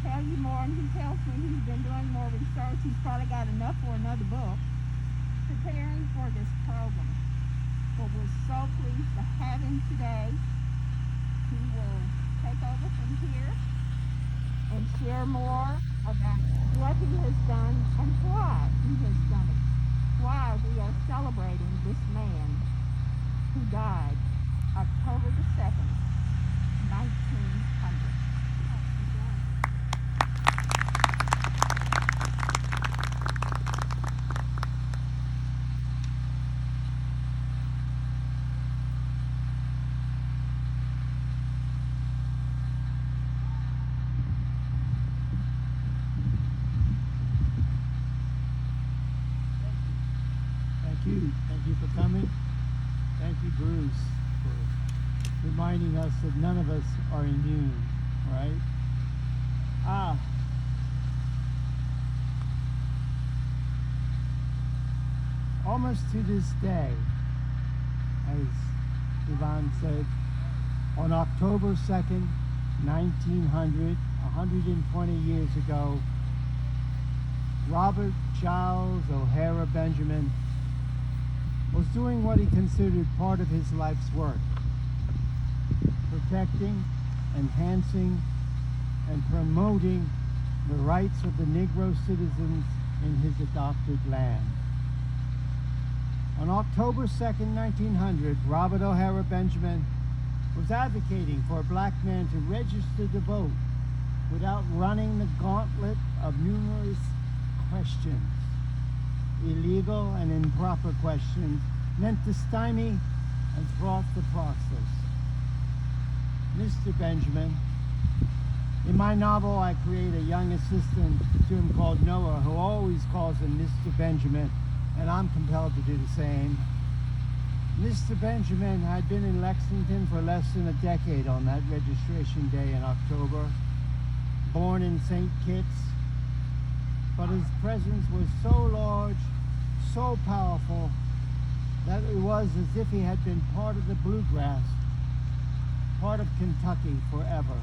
tell you more, and he tells me he's been doing more research. He's probably got enough for another book, preparing for this program. But we're so pleased to have him today. He will take over from here and share more about what he has done and why he has done it. Why we are celebrating this man who died October the 2nd, 1900. Thank you. Thank you for coming. Thank you, Bruce, for reminding us that none of us are immune, right? Almost to this day, as Yvonne said, on October 2nd, 1900, 120 years ago, Robert Giles O'Hara Benjamin was doing what he considered part of his life's work, protecting, enhancing, and promoting the rights of the Negro citizens in his adopted land. On October 2nd, 1900, Robert O'Hara Benjamin was advocating for a black man to register to vote without running the gauntlet of numerous questions. Illegal and improper questions meant to stymie and thwart the process. Mr. Benjamin, in my novel, I create a young assistant to him called Noah, who always calls him Mr. Benjamin, and I'm compelled to do the same. Mr. Benjamin had been in Lexington for less than a decade on that registration day in October, born in St. Kitts, but his presence was so large, so powerful, that it was as if he had been part of the bluegrass, part of Kentucky forever.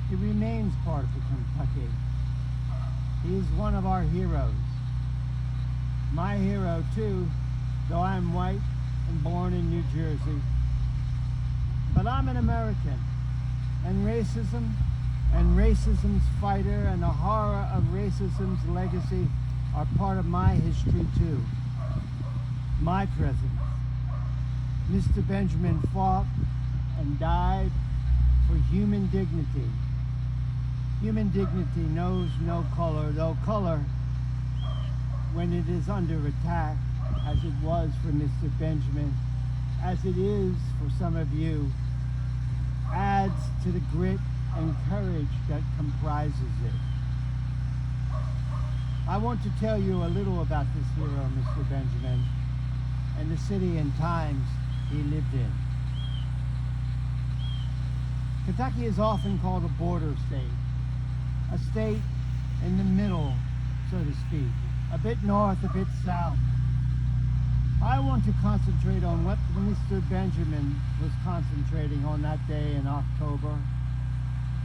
He remains part of Kentucky. He is one of our heroes. My hero too, though I'm white and born in New Jersey. But I'm an American, and racism's fighter and the horror of racism's legacy are part of my history too. My presence. Mr. Benjamin fought and died for human dignity. Human dignity knows no color, though color, when it is under attack, as it was for Mr. Benjamin, as it is for some of you, adds to the grit and courage that comprises it. I want to tell you a little about this hero, Mr. Benjamin, and the city and times he lived in. Kentucky is often called a border state, a state in the middle, so to speak, a bit north, a bit south. I want to concentrate on what Mr. Benjamin was concentrating on that day in October: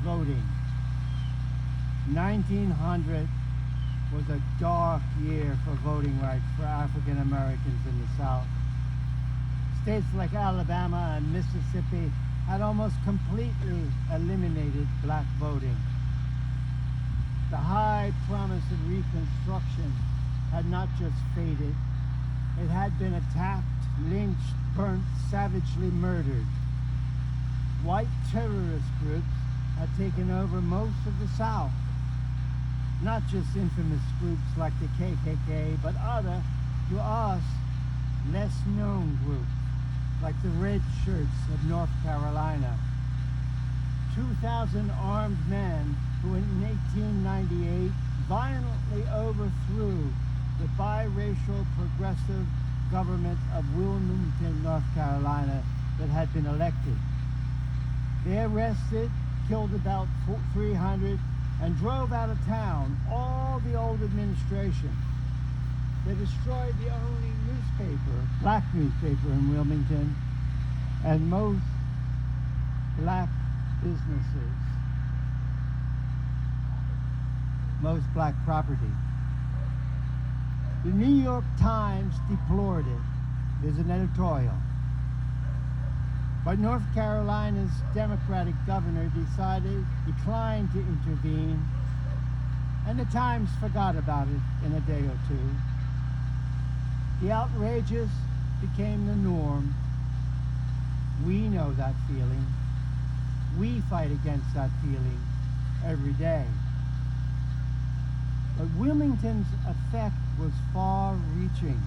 voting. 1900 was a dark year for voting rights for African Americans in the South. States like Alabama and Mississippi had almost completely eliminated black voting. The high promise of Reconstruction had not just faded, it had been attacked, lynched, burnt, savagely murdered. White terrorist groups had taken over most of the South. Not just infamous groups like the KKK, but other, to us, less known groups, like the Red Shirts of North Carolina. 2,000 armed men who in 1898 violently overthrew the biracial progressive government of Wilmington, North Carolina, that had been elected. They arrested, killed about 300, and drove out of town all the old administration. They destroyed the only newspaper, black newspaper in Wilmington, and most black businesses. most black property. The New York Times deplored it. There's an editorial. But North Carolina's Democratic governor declined to intervene, and the Times forgot about it in a day or two. The outrageous became the norm. We know that feeling. We fight against that feeling every day. But Wilmington's effect was far-reaching.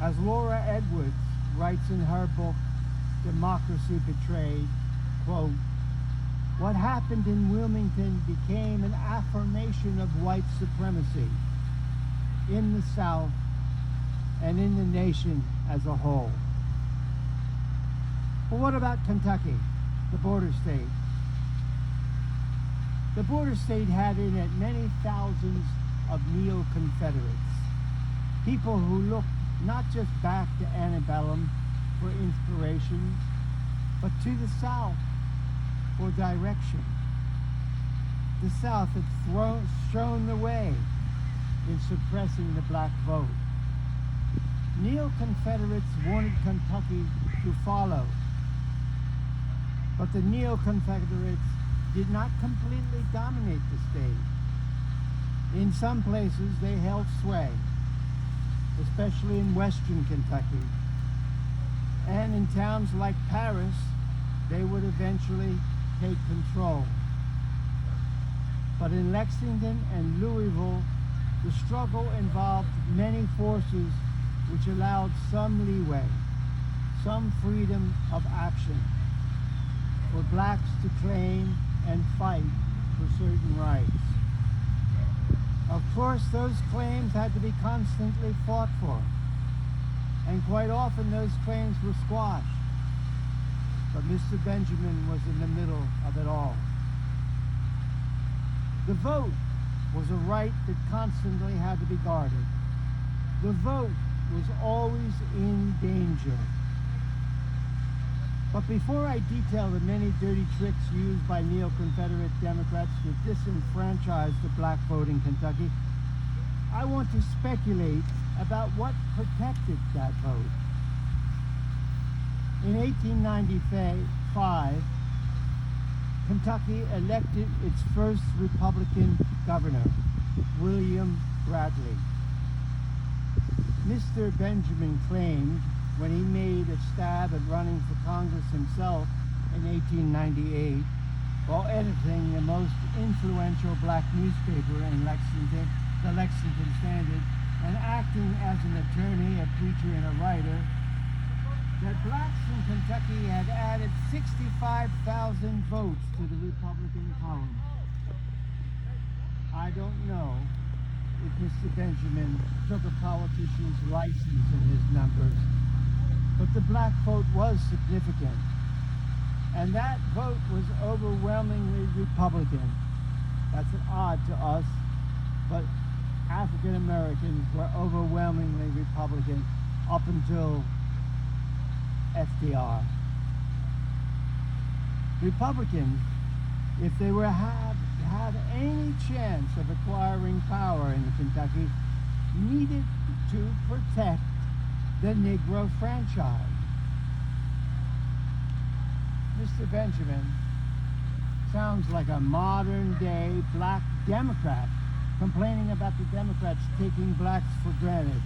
As Laura Edwards writes in her book, Democracy Betrayed, quote, "What happened in Wilmington became an affirmation of white supremacy in the South and in the nation as a whole." But what about Kentucky, the border state? The border state had in it many thousands of neo-Confederates, people who looked not just back to antebellum for inspiration, but to the South for direction. The South had shown the way in suppressing the black vote. Neo-Confederates wanted Kentucky to follow, but the Neo-Confederates did not completely dominate the state. In some places, they held sway, especially in western Kentucky. And in towns like Paris, they would eventually take control. But in Lexington and Louisville, the struggle involved many forces which allowed some leeway, some freedom of action for blacks to claim and fight for certain rights. Of course, those claims had to be constantly fought for, and quite often those claims were squashed. But Mr. Benjamin was in the middle of it all. The vote was a right that constantly had to be guarded. The vote was always in danger. But before I detail the many dirty tricks used by neo-Confederate Democrats to disenfranchise the black vote in Kentucky, I want to speculate about what protected that vote. In 1895, Kentucky elected its first Republican governor, William Bradley. Mr. Benjamin claimed, when he made a stab at running for Congress himself in 1898, while editing the most influential black newspaper in Lexington, the Lexington Standard, and acting as an attorney, a preacher, and a writer, that blacks in Kentucky had added 65,000 votes to the Republican column. I don't know if Mr. Benjamin took a politician's license in his numbers, but the black vote was significant, and that vote was overwhelmingly Republican. That's odd to us, but African Americans were overwhelmingly Republican up until FDR. Republicans, if they were have any chance of acquiring power in Kentucky, needed to protect the Negro franchise. Mr. Benjamin sounds like a modern-day black Democrat complaining about the Democrats taking blacks for granted.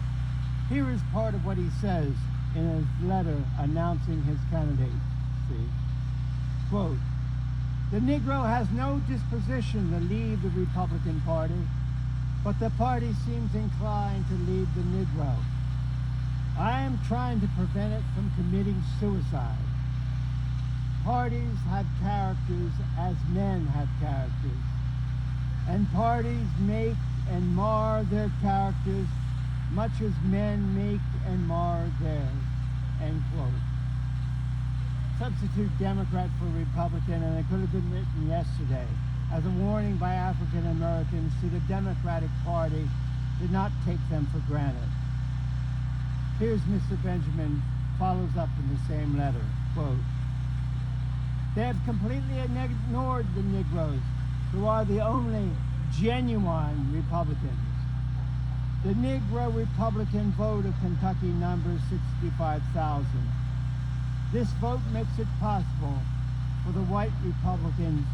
Here is part of what he says in his letter announcing his candidacy. Quote, "The Negro has no disposition to leave the Republican Party, but the party seems inclined to leave the Negro. I am trying to prevent it from committing suicide. Parties have characters as men have characters, and parties make and mar their characters much as men make and mar theirs." End quote. Substitute Democrat for Republican, and it could have been written yesterday as a warning by African Americans to the Democratic Party to not take them for granted. Here's Mr. Benjamin follows up in the same letter, quote, "They have completely ignored the Negroes, who are the only genuine Republicans. The Negro Republican vote of Kentucky numbers 65,000. This vote makes it possible for the white Republicans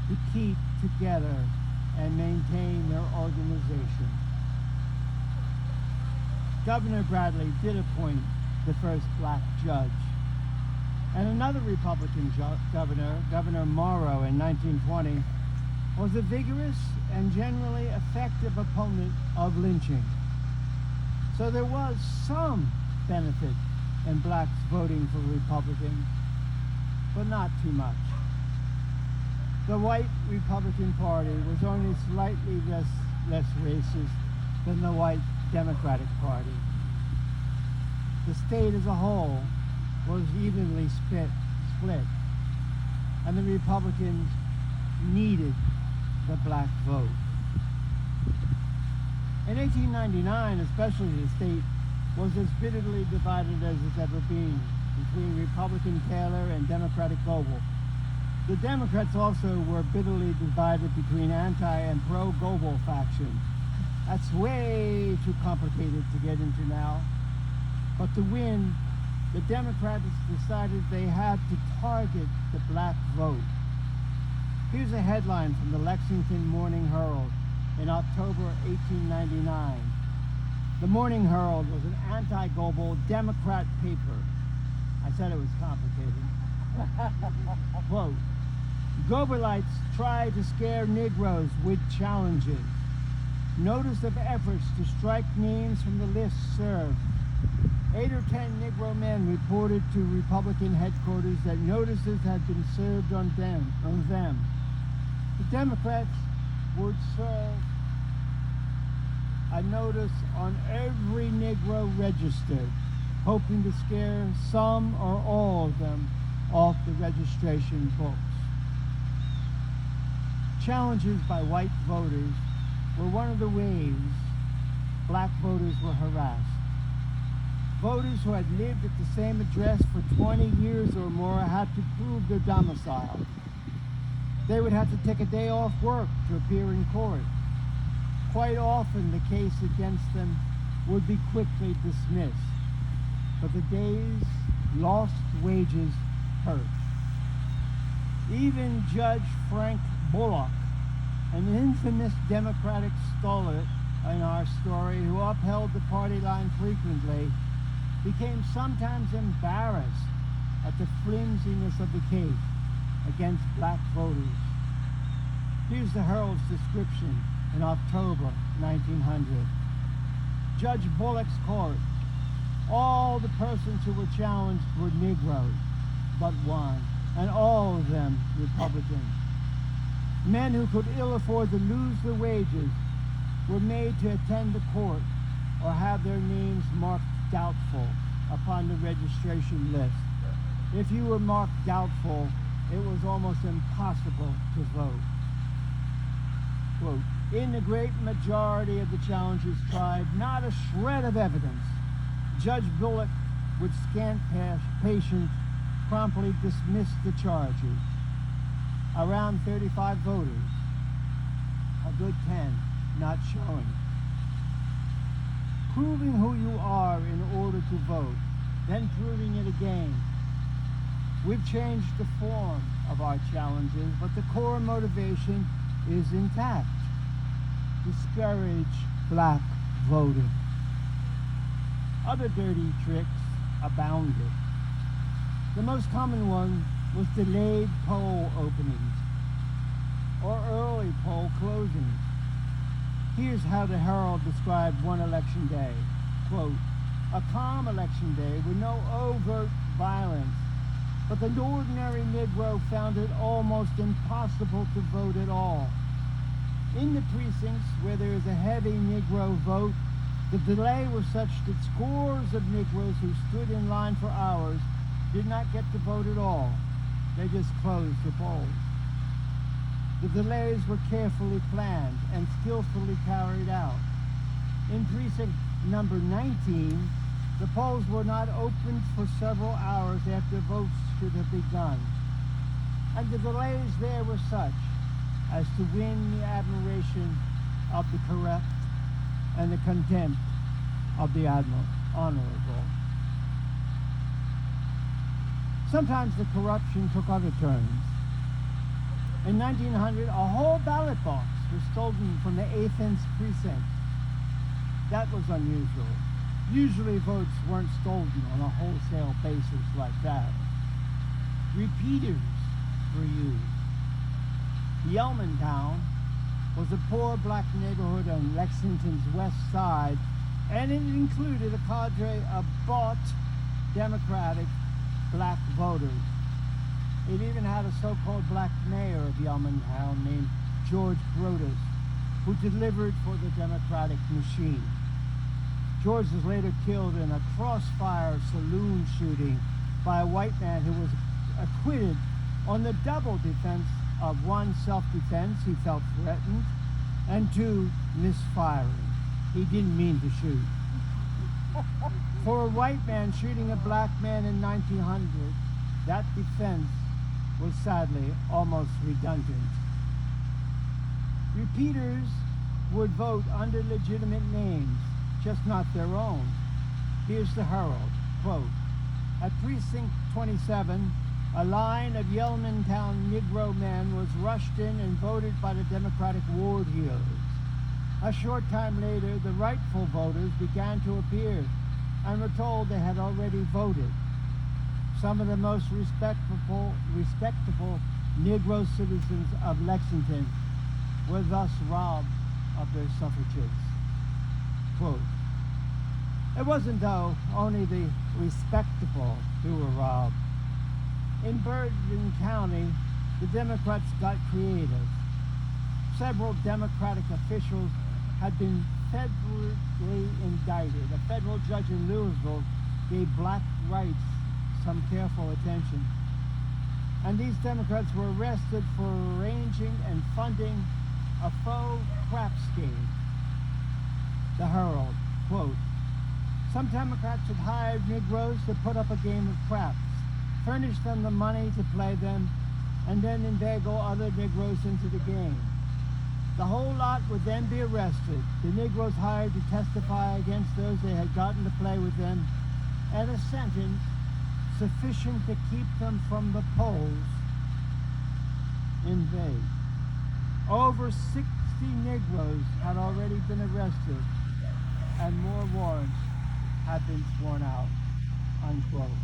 to keep together and maintain their organization. Governor Bradley did appoint the first black judge. And another Republican governor, Governor Morrow in 1920, was a vigorous and generally effective opponent of lynching. So there was some benefit in blacks voting for Republicans, but not too much. The white Republican Party was only slightly less racist than the white Democratic Party. The state as a whole was evenly split, and the Republicans needed the black vote. In 1899, especially, the state was as bitterly divided as it's ever been between Republican Taylor and Democratic Goebel. The Democrats also were bitterly divided between anti and pro-Goebel factions. That's way too complicated to get into now. But to win, the Democrats decided they had to target the black vote. Here's a headline from the Lexington Morning Herald in October 1899. The Morning Herald was an anti-Goebel Democrat paper. I said it was complicated. Quote, Goebelites tried to scare Negroes with challenges. Notice of efforts to strike names from the list served. 8 or 10 Negro men reported to Republican headquarters that notices had been served on them. The Democrats would serve a notice on every Negro registered, hoping to scare some or all of them off the registration books. Challenges by white voters were one of the ways black voters were harassed. Voters who had lived at the same address for 20 years or more had to prove their domicile. They would have to take a day off work to appear in court. Quite often the case against them would be quickly dismissed, but the day's lost wages hurt. Even Judge Frank Bullock, an infamous Democratic stolid in our story who upheld the party line frequently, became sometimes embarrassed at the flimsiness of the case against black voters. Here's the Herald's description in October 1900. Judge Bullock's court. All the persons who were challenged were Negroes, but one, and all of them Republicans. Men who could ill afford to lose their wages were made to attend the court or have their names marked doubtful upon the registration list. If you were marked doubtful, it was almost impossible to vote. Quote, in the great majority of the challenges tried, not a shred of evidence. Judge Bullock, with scant patience, promptly dismissed the charges. Around 35 voters, a good 10 not showing. Proving who you are in order to vote, then proving it again. We've changed the form of our challenges, but the core motivation is intact. Discourage black voting. Other dirty tricks abounded. The most common one was delayed poll openings or early poll closings. Here's how the Herald described one election day. Quote, a calm election day with no overt violence, but the ordinary Negro found it almost impossible to vote at all. In the precincts where there is a heavy Negro vote, the delay was such that scores of Negroes who stood in line for hours did not get to vote at all. They just closed the polls. The delays were carefully planned and skillfully carried out. In precinct number 19, the polls were not opened for several hours after votes should have begun. And the delays there were such as to win the admiration of the corrupt and the contempt of the honorable. Sometimes the corruption took other turns. In 1900, a whole ballot box was stolen from the Athens precinct. That was unusual. Usually votes weren't stolen on a wholesale basis like that. Repeaters were used. Yeomantown was a poor black neighborhood on Lexington's west side, and it included a cadre of bought Democratic black voters. It even had a so-called black mayor of Yeomantown named George Broadus, who delivered for the Democratic machine. George was later killed in a crossfire saloon shooting by a white man who was acquitted on the double defense of one, self-defense, he felt threatened, and two, misfiring. He didn't mean to shoot. For a white man shooting a black man in 1900, that defense was sadly almost redundant. Repeaters would vote under legitimate names, just not their own. Here's the Herald, quote, "At Precinct 27, a line of Yeomantown Negro men was rushed in and voted by the Democratic ward heelers. A short time later, the rightful voters began to appear and were told they had already voted. Some of the most respectable Negro citizens of Lexington were thus robbed of their suffrages." Quote, "It wasn't, though, only the respectable who were robbed. In Bergen County, the Democrats got creative. Several Democratic officials had been federally indicted. A federal judge in Louisville gave black rights some careful attention. And these Democrats were arrested for arranging and funding a faux craps game." The Herald, quote, "Some Democrats had hired Negroes to put up a game of craps, furnish them the money to play them, and then inveigle other Negroes into the game. The whole lot would then be arrested, the Negroes hired to testify against those they had gotten to play with them, and a sentence sufficient to keep them from the polls in vain. Over 60 Negroes had already been arrested, and more warrants had been sworn out," unquote.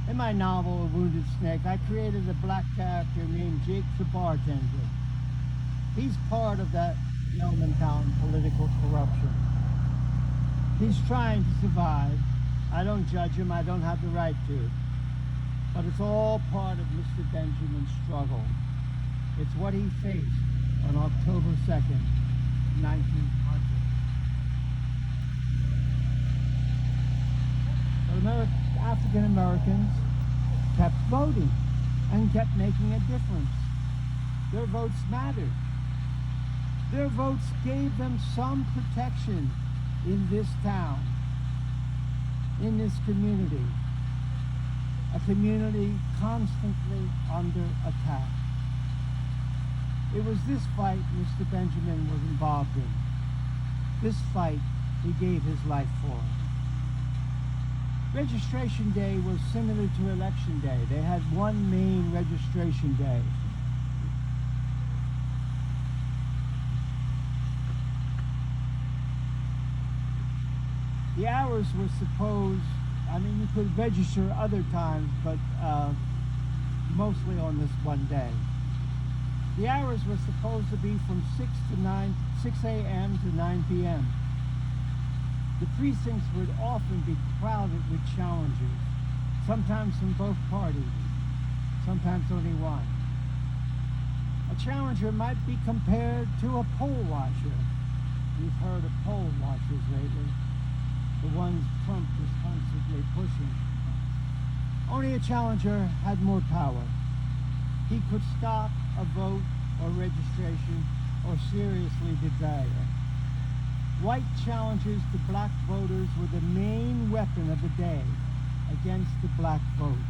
In my novel, A Wounded Snake, I created a black character named Jake the Bartender. He's part of that Yeomantown political corruption. He's trying to survive. I don't judge him, I don't have the right to. But it's all part of Mr. Benjamin's struggle. It's what he faced on October 2nd, 1900. But African Americans kept voting and kept making a difference. Their votes mattered. Their votes gave them some protection in this town, in this community, a community constantly under attack. It was this fight Mr. Benjamin was involved in. This fight he gave his life for. Registration Day was similar to Election Day. They had one main registration day. The hours were supposed, you could register other times, but mostly on this one day. The hours were supposed to be from 6 a.m. to 9 p.m. The precincts would often be crowded with challengers, sometimes from both parties, sometimes only one. A challenger might be compared to a poll watcher. You've heard of poll watchers lately, the ones Trump is constantly pushing. Only a challenger had more power. He could stop a vote or registration or seriously deny it. White challengers to black voters were the main weapon of the day against the black vote.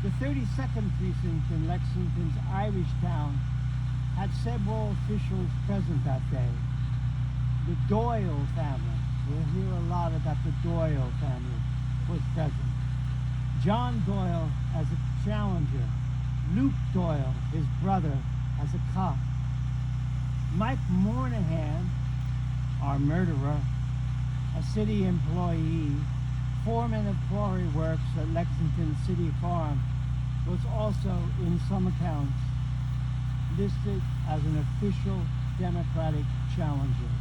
The 32nd precinct in Lexington's Irish Town had several officials present that day. The Doyle family, we'll hear a lot about the Doyle family, was present. John Doyle as a challenger, Luke Doyle, his brother, as a cop. Mike Moynihan, our murderer, a city employee, foreman of quarry works at Lexington City Farm, was also, in some accounts, listed as an official Democratic challenger.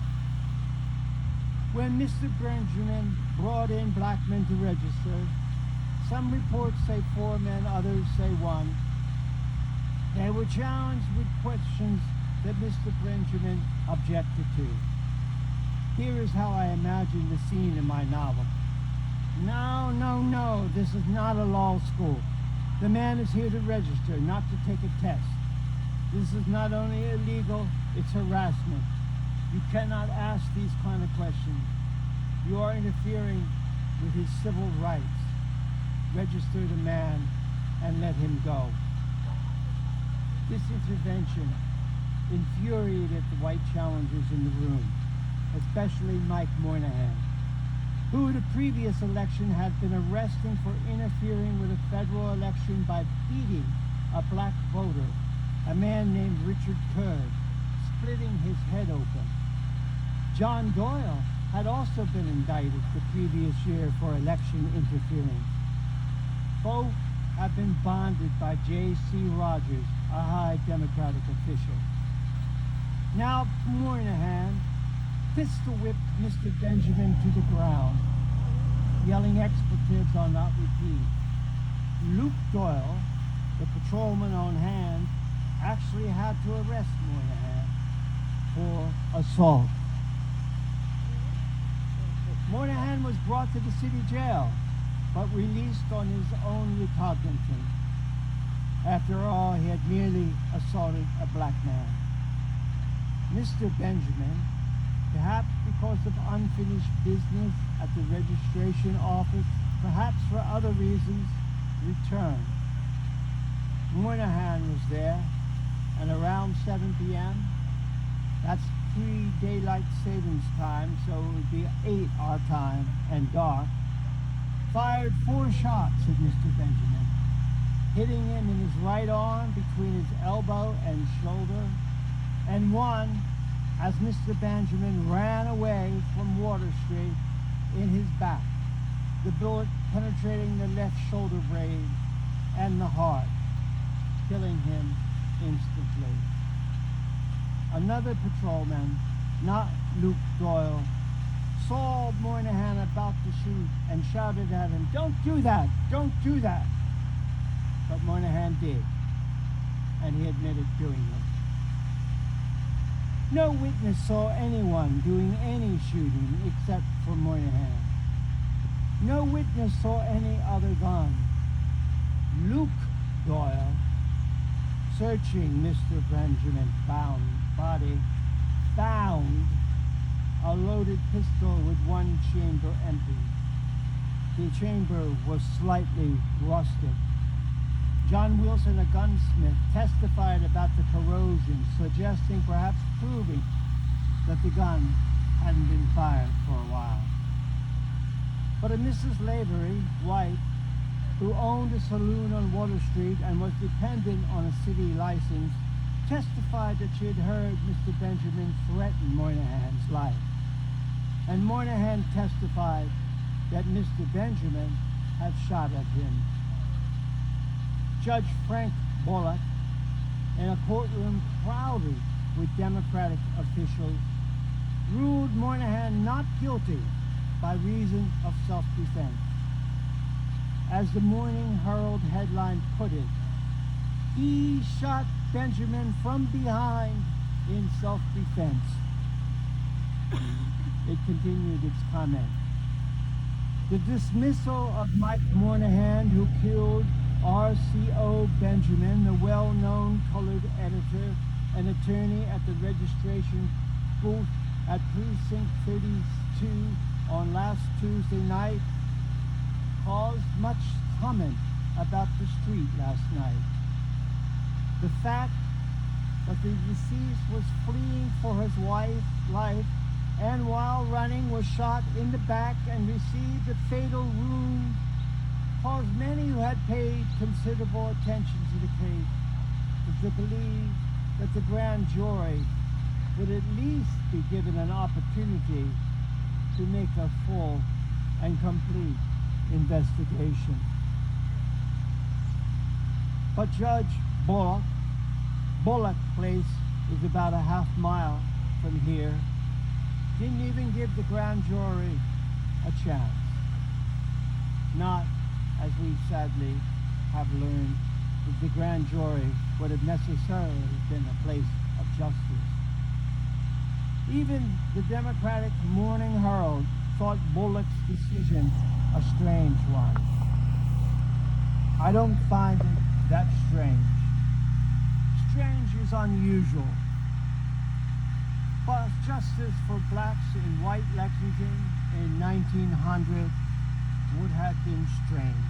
When Mr. Benjamin brought in black men to register, some reports say 4 men, others say 1. They were challenged with questions that Mr. Benjamin objected to. Here is how I imagine the scene in my novel. No, this is not a law school. The man is here to register, not to take a test. This is not only illegal, it's harassment. You cannot ask these kind of questions. You are interfering with his civil rights. Register the man and let him go. This intervention infuriated the white challengers in the room, especially Mike Moynihan, who in the previous election had been arresting for interfering with a federal election by beating a black voter, a man named Richard Kurd, splitting his head open. John Doyle had also been indicted the previous year for election interference. Both have been bonded by J.C. Rogers, a high Democratic official. Now Moynihan pistol-whipped Mr. Benjamin to the ground, yelling expletives on not repeat. Luke Doyle, the patrolman on hand, actually had to arrest Moynihan for assault. Moynihan was brought to the city jail, but released on his own recognizance. After all, he had merely assaulted a black man. Mr. Benjamin, perhaps because of unfinished business at the registration office, perhaps for other reasons, returned. Moynihan was there, and around 7 p.m., that's pre-daylight savings time, so it would be 8 our time and dark, fired 4 shots at Mr. Benjamin, hitting him in his right arm between his elbow and shoulder, and one as Mr. Benjamin ran away from Water Street in his back, the bullet penetrating the left shoulder blade and the heart, killing him instantly. Another patrolman, not Luke Doyle, saw Moynihan about to shoot and shouted at him, "Don't do that! Don't do that!" But Moynihan did, and he admitted doing it. No witness saw anyone doing any shooting except for Moynihan. No witness saw any other gun. Luke Doyle, searching Mr. Benjamin's body, found a loaded pistol with one chamber empty. The chamber was slightly rusted. John Wilson, a gunsmith, testified about the corrosion, suggesting, perhaps proving, that the gun hadn't been fired for a while. But a Mrs. Lavery, white, who owned a saloon on Water Street and was dependent on a city license, testified that she had heard Mr. Benjamin threaten Moynihan's life. And Moynihan testified that Mr. Benjamin had shot at him. Judge Frank Bullock, in a courtroom crowded with Democratic officials, ruled Moynihan not guilty by reason of self-defense. As the Morning Herald headline put it, he shot Benjamin from behind in self-defense. It continued its comment. The dismissal of Mike Moynihan, who killed R.C.O. Benjamin, the well-known colored editor and attorney at the registration booth at Precinct 32 on last Tuesday night, caused much comment about the street last night. The fact that the deceased was fleeing for his life and while running was shot in the back and received a fatal wound caused many who had paid considerable attention to the case to believe that the grand jury would at least be given an opportunity to make a full and complete investigation. But Judge Bullock Place is about a half mile from here. Didn't even give the grand jury a chance. Not, as we sadly have learned, that the grand jury would have necessarily been a place of justice. Even the Democratic Morning Herald thought Bullock's decision a strange one. I don't find it that strange. Strange is unusual. But justice for blacks in white Lexington in 1900 would have been strange.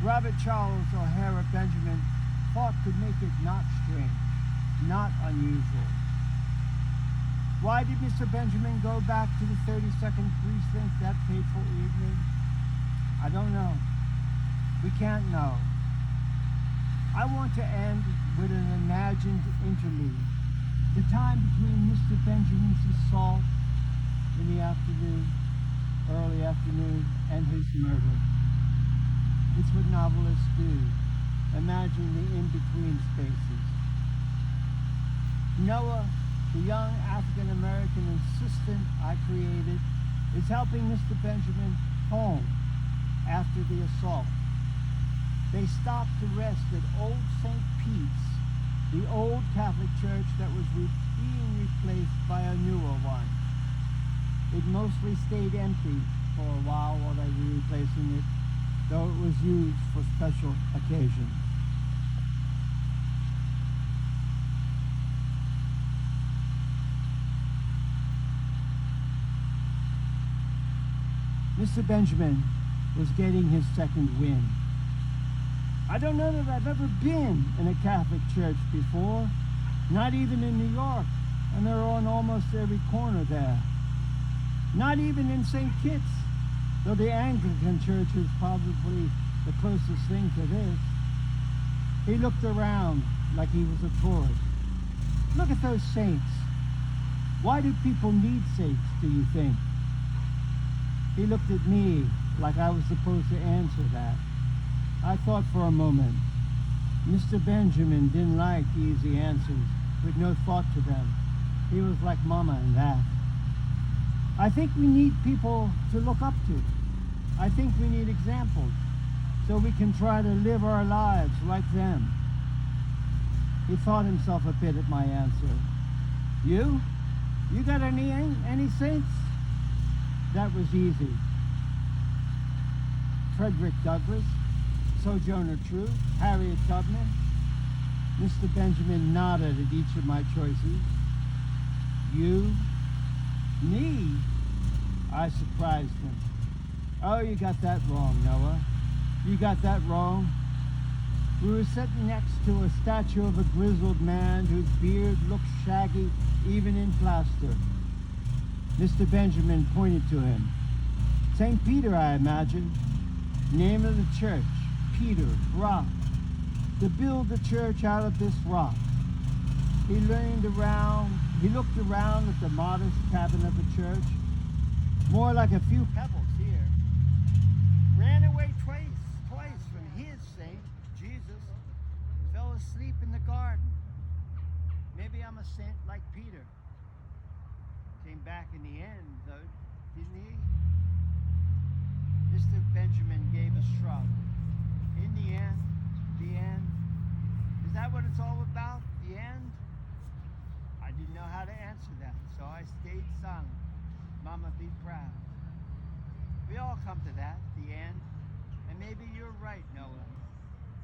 Robert Charles O'Hara Benjamin thought could make it not strange, not unusual. Why did Mr. Benjamin go back to the 32nd Precinct that fateful evening? I don't know. We can't know. I want to end with an imagined interlude. The time between Mr. Benjamin's assault in the afternoon, early afternoon, and his murder. It's what novelists do. Imagine the in-between spaces. Noah, the young African-American assistant I created, is helping Mr. Benjamin home after the assault. They stopped to rest at Old St. Pete's, the old Catholic church that was being replaced by a newer one. It mostly stayed empty for a while they were replacing it, though it was used for special occasions. Mr. Benjamin was getting his second wind. I don't know that I've ever been in a Catholic church before, not even in New York, and they're on almost every corner there. Not even in St. Kitts, though the Anglican church is probably the closest thing to this. He looked around like he was a tourist. Look at those saints. Why do people need saints, do you think? He looked at me like I was supposed to answer that. I thought for a moment. Mr. Benjamin didn't like easy answers with no thought to them. He was like Mama in that. I think we need people to look up to. I think we need examples so we can try to live our lives like them. He thought himself a bit at my answer. You? You got any saints? That was easy. Frederick Douglass, Sojourner Truth, Harriet Tubman. Mr. Benjamin nodded at each of my choices. You? Me? I surprised him. Oh, you got that wrong, Noah. You got that wrong. We were sitting next to a statue of a grizzled man whose beard looked shaggy even in plaster. Mr. Benjamin pointed to him. St. Peter, I imagine. Name of the church, Peter, rock. To build the church out of this rock. He looked around at the modest cabin of the church. More like a few pebbles here. Ran away twice from his saint, Jesus. Fell asleep in the garden. Maybe I'm a saint like Peter. Came back in the end, though, didn't he? Mr. Benjamin gave a shrug. In the end, is that what it's all about? The end? I didn't know how to answer that, so I stayed silent. Mama, be proud. We all come to that, the end. And maybe you're right, Noah.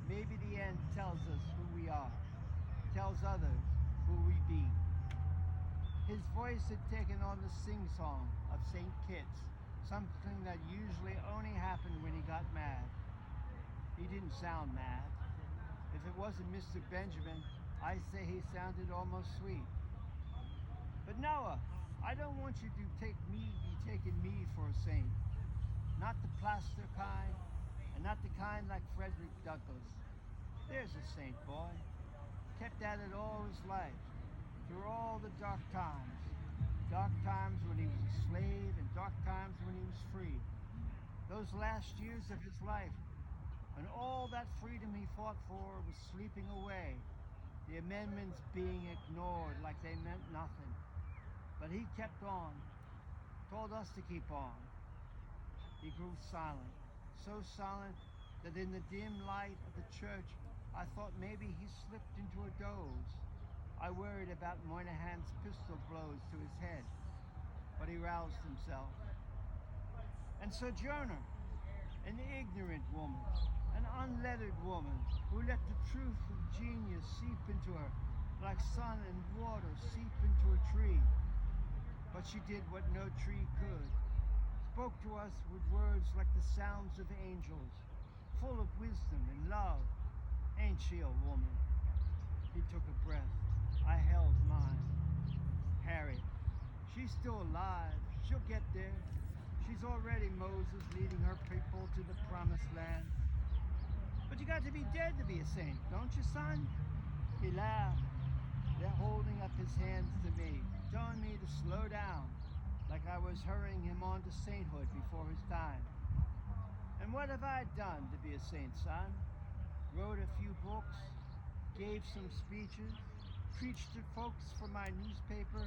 Maybe the end tells us who we are, tells others who we be. His voice had taken on the sing-song of St. Kitts, something that usually only happened when he got mad. He he didn't sound mad. If it wasn't Mr. Benjamin, I say he sounded almost sweet. But Noah, I don't want you to be taking me for a saint. Not the plaster kind, and not the kind like Frederick Douglass. There's a saint boy. Kept at it all his life, through all the dark times. Dark times when he was a slave, and dark times when he was free. Those last years of his life, when all that freedom he fought for was sleeping away, the amendments being ignored like they meant nothing. But he kept on, told us to keep on. He grew silent, so silent that in the dim light of the church, I thought maybe he slipped into a doze. I worried about Moynihan's pistol blows to his head, but he roused himself. And Sojourner, an ignorant woman, an unlettered woman who let the truth of genius seep into her like sun and water seep into a tree. But she did what no tree could, spoke to us with words like the sounds of angels, full of wisdom and love. Ain't she a woman? He took a breath. I held mine. Harriet, she's still alive. She'll get there. She's already Moses leading her people to the promised land. But you got to be dead to be a saint, don't you, son? He laughed, then holding up his hands to me, telling me to slow down, like I was hurrying him on to sainthood before his time. And what have I done to be a saint, son? Wrote a few books, gave some speeches, preached to folks for my newspaper,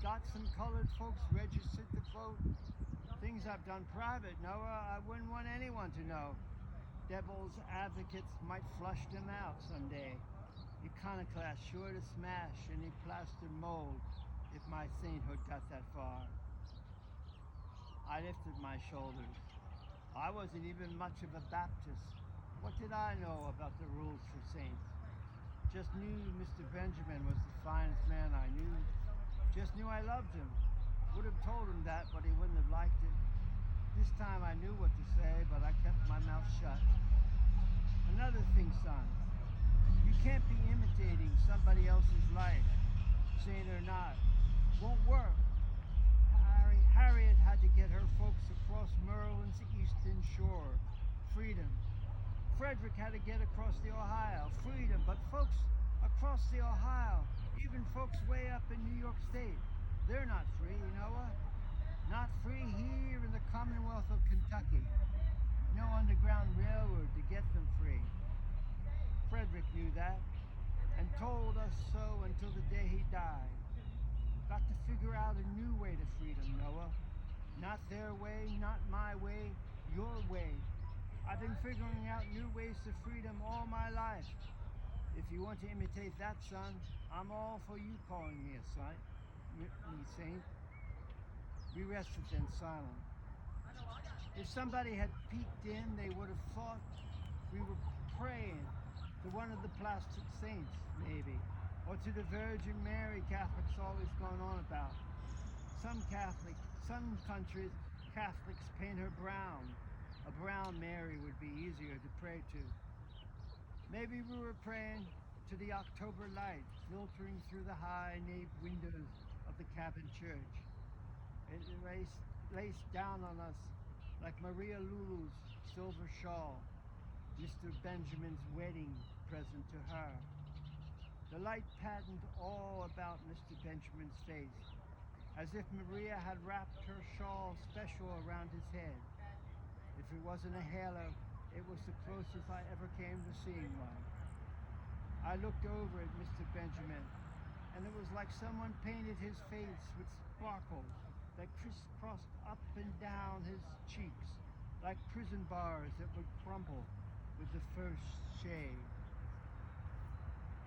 got some colored folks registered to vote. Things I've done private, Noah, I wouldn't want anyone to know. Devil's advocates might flush them out someday. Iconoclasts sure to smash any plaster mold if my sainthood got that far. I lifted my shoulders. I wasn't even much of a Baptist. What did I know about the rules for saints? Just knew Mr. Benjamin was the finest man I knew. Just knew I loved him. Would have told him that, but he wouldn't have liked it. This time I knew what to say, but I kept my mouth shut. Another thing, son. You can't be imitating somebody else's life, saint or not. Won't work. Harriet had to get her folks across Merlin's eastern shore. Freedom. Frederick had to get across the Ohio. Freedom. But folks across the Ohio, even folks way up in New York State, they're not free, Noah. Not free here in the Commonwealth of Kentucky. No underground railroad to get them free. Frederick knew that and told us so until the day he died. Got to figure out a new way to freedom, Noah. Not their way, not my way, your way. I've been figuring out new ways to freedom all my life. If you want to imitate that, son, I'm all for you calling me a saint. We rested then silent. If somebody had peeked in, they would have thought we were praying to one of the plastic saints, maybe, or to the Virgin Mary Catholics always going on about. Some countries, Catholics paint her brown. A brown Mary would be easier to pray to. Maybe we were praying to the October light filtering through the high nave windows of the cabin church. It laced down on us like Maria Lulu's silver shawl, Mr. Benjamin's wedding present to her. The light patterned all about Mr. Benjamin's face, as if Maria had wrapped her shawl special around his head. If it wasn't a halo, it was the closest I ever came to seeing one. I looked over at Mr. Benjamin, and it was like someone painted his face with sparkles that crisscrossed up and down his cheeks, like prison bars that would crumble with the first shade.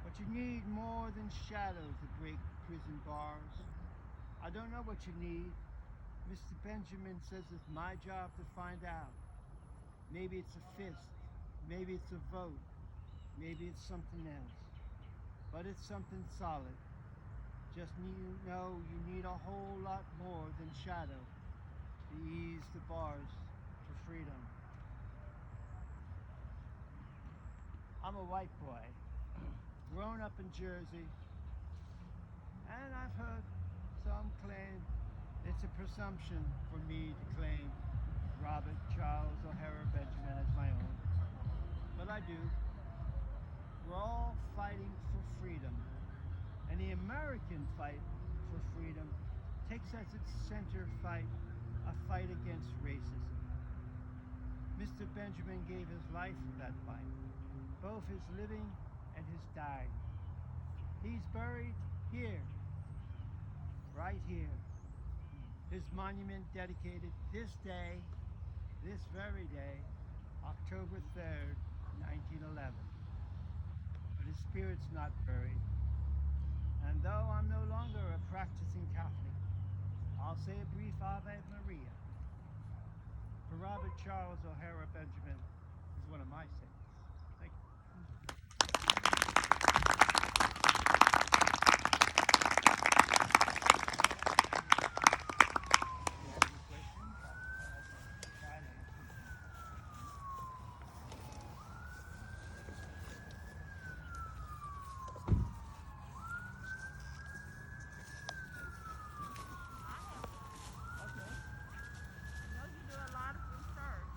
But you need more than shadow to break prison bars. I don't know what you need. Mr. Benjamin says it's my job to find out. Maybe it's a fist, maybe it's a vote, maybe it's something else. But it's something solid. Just you need a whole lot more than shadow to ease the bars to freedom. I'm a white boy, grown up in Jersey, and I've heard some claim it's a presumption for me to claim Robert Charles O'Hara Benjamin as my own. But I do. We're all fighting for freedom, and the American fight for freedom takes as its center fight a fight against racism. Mr. Benjamin gave his life for that fight, both his living and his dying. He's buried here, right here. His monument dedicated this day, this very day, October 3rd, 1911. But his spirit's not buried. And though I'm no longer a practicing Catholic, I'll say a brief Ave Maria. For Robert Charles O'Hara Benjamin is one of my saints.